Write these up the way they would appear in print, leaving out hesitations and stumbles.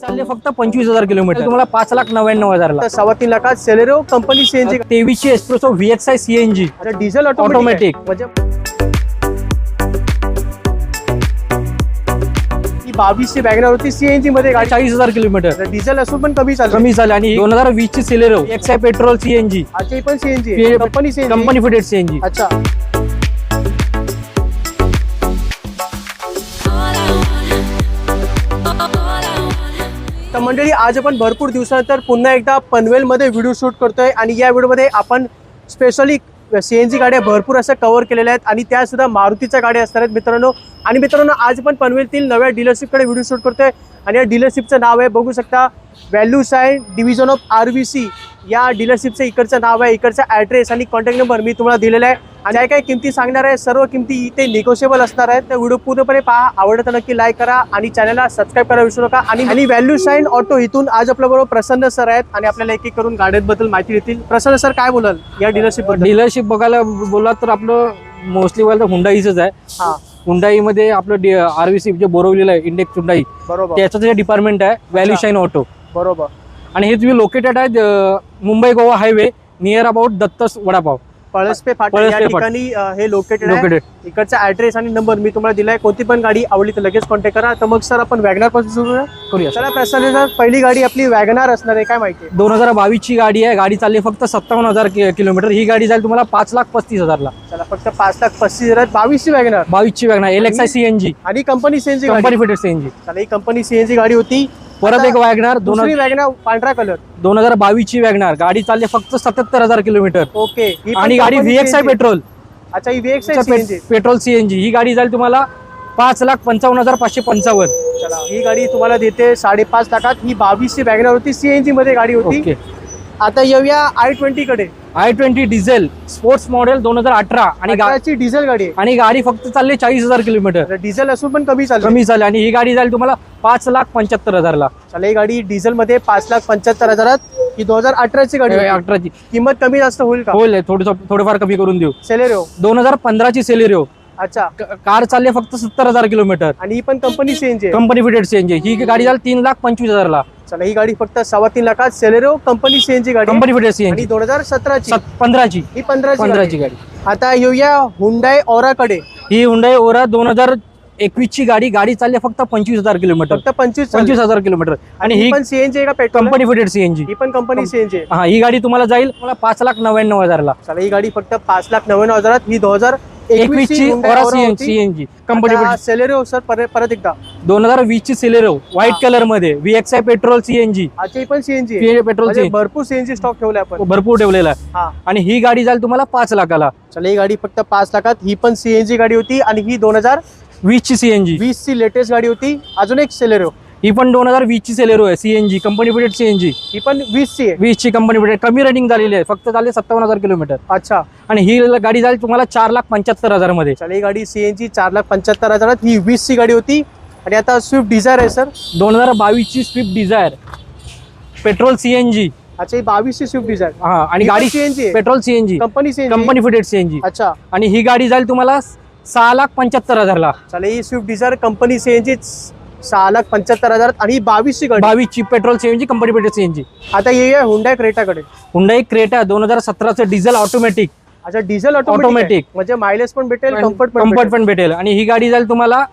चालले फक्त 25,000 किलोमीटर, तुम्हाला 5,99,000 ला. 3.25 लाखात सेलेरिओ कंपनी सीएनजी 23ची Espresso VXI CNG diesel automatic. म्हणजे 22ची वॅगनर होती सीएनजी मध्ये गाडी 40,000 किलोमीटर, डिझेल असून पण कमी चालली. कमी झाले. आणि 2020 ची सेलेरो VXI पेट्रोल CNG अच्छा ही पण CNG company CNG company fitted CNG. अच्छा तर मंडळी आज आपण भरपूर दिवसानंतर पुन्हा एकदा पनवेलमध्ये व्हिडिओ शूट करतोय आणि या व्हिडिओमध्ये आपण स्पेशली सीएनजी गाड्या भरपूर असं कव्हर केलेल्या आहेत आणि त्या सुद्धा मारुतीच्या गाड्या असणार आहेत मित्रांनो. आणि मित्रांनो आज आपण पनवेलतील नव्या डीलरशिपकडे व्हिडिओ शूट करतोय आणि या डीलरशिपचं नाव आहे बघू शकता value sign division of RVC. या डीलरशिपचं इकडचं नाव आहे, इकडचा ॲड्रेस आणि कॉन्टॅक्ट नंबर मी तुम्हाला दिलेला आहे. आणि काय काय किमती सांगणार आहे सर्व किमती इथे निगोशिएबल असणार आहेत. तर व्हिडिओ पूर्णपणे पहा, आवडत नक्की लाईक करा आणि चॅनलला सबस्क्राईब करायला विसरू नका. आणि व्हॅल्यू साइन ऑटो इथून आज आपल्याबरोबर प्रसन्न सर आहेत आणि आपल्याला एक एक करून गाड्यांबद्दल माहिती देतील. प्रसन्न सर काय बोलाल या डीलरशिप डीलरशिप बघायला बोललात तर आपलं मोस्टली बोलायला तर हुंडाईच आहे. हा हुंडाईमध्ये आपलं RVC जे बोरवलेलं आहे इंडेक्स हुंडाई, बरोबर त्याचं जे डिपार्टमेंट आहे व्हॅल्यू साइन ऑटो. बरोबर. आणि हे तुम्ही लोकेटेड आहे Mumbai Goa highway near about Datta vadapav Palaspe फाटा या ठिकाणी हे लोकेटेड आहे. इकडचा ॲड्रेस आणि नंबर मी तुम्हाला दिलाय. कोणती पण गाडी आवडली तर लगेच कॉन्टॅक्ट करा. तर मग सर आपण वॅगनार पासून सुरू करूया. चला प्रसन्न सर पहिली गाडी आपली वॅगनार असणार आहे, काय माहिती आहे? 2022 ची गाडी आहे. गाडी चालली फक्त 57,000 किलोमीटर. ही गाडी जाईल तुम्हाला 5,35,000 ला. चला फक्त 5,35,000 22ची वॅगनार. 22 ची वॅगनार LXI CNG आणि company CNG company fitted CNG. चला ही कंपनी सीएनजी गाडी होती. परत एक वॅगनार दुसरी वॅगनार पांढरा कलर 2022 ची वॅगनार. गाडी चालली फक्त 77,000 किलोमीटर. ओके. आणि गाडी VXI पेट्रोल. अच्छा ही VXI सीएनजी पेट्रोल CNG. ही गाडी जाईल तुम्हाला 5,55,555. चला ही गाडी तुम्हाला देते 5.5 लाखात. ही 22ची वॅगनार होती, सीएनजी मध्ये गाडी होती. ओके. आता येऊया i20 कडे. i20 डिझेल स्पोर्ट्स मॉडेल 2018 आणि डिझेल गाडी आहे. आणि गाडी फक्त चालली 40,000 किलोमीटर. डिझेल असून पण कमी चालली. आणि ही गाडी जाईल तुम्हाला 5,75,000 ला. चला ही गाडी डिझेल मध्ये 5,75,000. ही 2018ची गाडी आहे. 18ची किंमत कमी जास्त होईल का? होईल, थोडंफार कमी करून देऊ. सेलेरिओ 2015 ची सेलेरिओ. अच्छा कार चालली फक्त 70,000 किलोमीटर. आणि ही पण company CNG company fitted CNG. ही गाडी जाईल 3,25,000 ला. चला ही गाडी फक्त 3.25 लाखात सेलेरिओ कंपनी सीएनजी गाडी. Company fitted CNG. आणि 2017ची 15ची ही 15ची गाडी. आता येऊया हुंडाई ओरा कडे. ही हुंडाई ओरा 2021 ची गाडी चालली फक्त 25,000 किलोमीटर. फक्त 25,000 किलोमीटर. आणि ही पण सीएनजी आहे का पेट्रोल? Company fitted CNG. ही पण कंपनी सीएनजी. हा ही गाडी तुम्हाला जाईल 5,99,000 ला. चला ही गाडी फक्त 5,99,000. ही 2021 ची ओरा CNG company fitted. Celerio sir परत एकदा 2020 ची सेलेरो व्हाईट कलर मध्ये VXI पेट्रोल CNG. अच्छा ही पण सीएनजी पेट्रोल CNG भरपूर सीएनजी स्टॉक ठेवलाय आपण, भरपूर ठेवलेला आहे. हा. आणि ही गाडी जाईल तुम्हाला 5 लाखाला. चला ही गाडी फक्त 5 लाखात. ही पण सीएनजी गाडी होती आणि ही 2020 ची CNG. 20 ची लेटेस्ट गाडी होती. अजून एक सेलेरिओ. ही पण 2020 ची सेलेरो आहे CNG कंपनी फिटेड CNG. ही पण 20 ची आहे. 20 ची कंपनी फिटेड. कमी रनिंग झालेली आहे, फक्त झाले 57,000 किलोमीटर. अच्छा. आणि ही गाडी जाईल तुम्हाला 4,75,000 मध्ये. चला ही गाडी सीएनजी 4,75,000. ही 20 ची गाडी होती. आणि आता स्विफ्ट डिझायर आहे सर 2022 ची स्विफ्ट डिझायर पेट्रोल CNG. अच्छा ही 22 ची स्विफ्ट डिझायर. हा आणि गाडी CNG petrol CNG company CNG company fitted CNG. अच्छा. आणि ही गाडी जाईल तुम्हाला 6,75,000 ला. चला ही स्विफ्ट डिझायर कंपनी सीएनजी 6,75,000. आणि ही 22 ची गाडी 22 ची petrol CNG company fitted CNG. आता येऊया हुंडाई क्रेटा कडे. हुंडाई क्रेटा 2017 चं डिझेल ऑटोमॅटिक. अच्छा डिझेल ऑटोमॅटिक म्हणजे मायलेज पण भेटेल, कम्फर्ट पण भेटेल. आणि ही गाडी जाईल तुम्हाला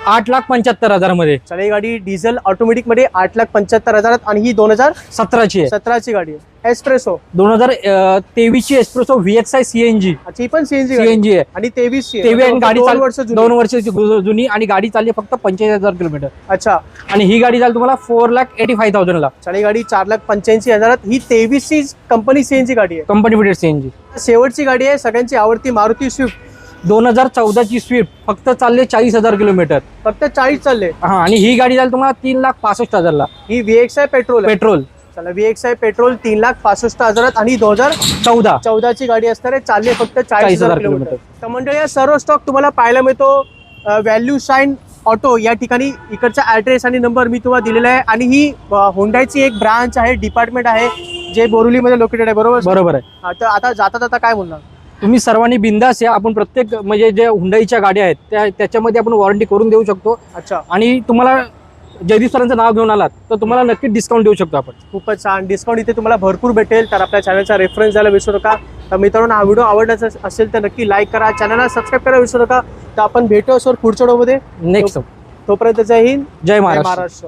8,75,000 मध्ये. चला ही गाडी डिझेल ऑटोमॅटिक मध्ये 8,75,000. आणि ही 2017 ची आहे. 17ची गाडी आहे. एस्प्रेसो 2023 ची एस्प्रेसो VXI CNG. अच्छा ही पण सीएनजी आहे. आणि 23 ची आणि गाडी 2 वर्षाची जुनी. आणि गाडी चालली फक्त 45,000 किलोमीटर. अच्छा. आणि ही गाडी जाईल तुम्हाला 4,85,000 ला. चला ही गाडी 4,85,000. ही 23 ची कंपनी सीएनजी गाडी आहे, कंपनी फिटेड CNG. शेवटची गाडी आहे सगळ्यांची आवडती मारुती स्विफ्ट 2014 ची स्विफ्ट फक्त चालले 40,000 किलोमीटर. फक्त 40 चालले. हा. आणि ही गाडी जाईल तुम्हाला 3,65,000 ला. ही VXI पेट्रोल. चला VXI पेट्रोल 3,65,000. आणि 2014 ची गाडी असणार आहे. चालले फक्त 40,000 किलोमीटर. तर मंडळी या सर्व स्टॉक तुम्हाला पाहायला मिळतो व्हॅल्यू साइन ऑटो या ठिकाणी. इकडचा ॲड्रेस आणि नंबर मी तुम्हाला दिलेला आहे. आणि ही हुंडाईची एक ब्रांच आहे, डिपार्टमेंट आहे जे बोरिवलीमध्ये लोकेटेड आहे. बरोबर आहे. तर आता जाता काय बोलणार तुम्ही सर्वांनी बिंदास या. आपण प्रत्येक म्हणजे जे हुंडाईच्या गाड्या आहेत त्याच्यामध्ये आपण वॉरंटी करून देऊ शकतो. अच्छा. आणि तुम्हाला जयदीप सरांचं नाव घेऊन आलात तर तुम्हाला नक्कीच डिस्काउंट देऊ शकतो आपण. खूपच छान डिस्काउंट इथे तुम्हाला भरपूर भेटेल. तर आपल्या चॅनलचा रेफरन्स द्यायला विसरू नका. तर मित्रांनो हा व्हिडिओ आवडला असेल तर नक्की लाईक करा, चॅनलला सबस्क्राईब करायला विसरू नका. तर आपण भेटू असं पुढच्या व्हिडिओमध्ये. नेक्स्ट तोपर्यंत जय हिंद, जय जय महाराष्ट्र. महाराष्ट्र.